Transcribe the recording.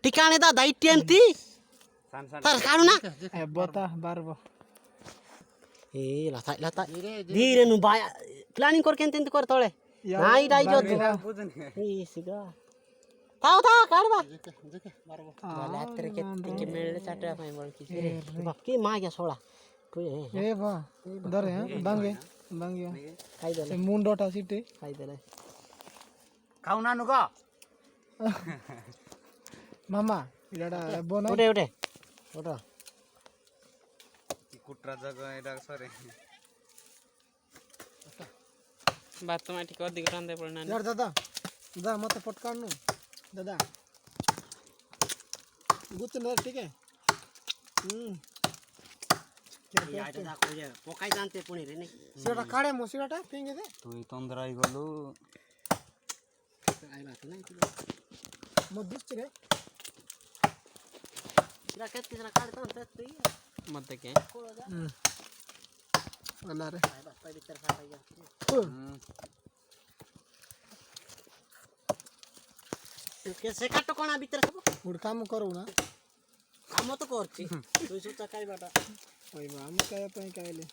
ठिकाणे दादा इट्टी तर काढू ना बता बारबो ए लता लता धीरे नु बाया प्लानिंग कर केंते कर तळे नाही डाई जो ए सिगा ताव ता काढवा मला तर के मिळले चाटया पाय बोल की की माग्या सोळा ए बा दरे बांगे बांगे खाई दे मुंडोटा सिटे खाई दे खाऊ ना नुका मामा इडा बोना उठे उठे उठो कुट्रा जगह एडा सरे बात तो माटी कर दिख रंदे पड़ना यार दादा जा मत पटकान दादा गुतन ठीक है यार दादा खोजे पोकाई जानते पुणी रे नहीं सेटा काढे मो सेटा पिंगे दे तुई तंद्राई गलु आइला त नाही मो दिसते रे तिला काय तिला काढतो तर तू मत के अल्ला रे काय बस पहिले तर सापायला कैसे काटो कोणा भीतर सब उड काम करू ना काम तो करची तू सुचा काय बाटा ओय बा आम्ही काय पण कायले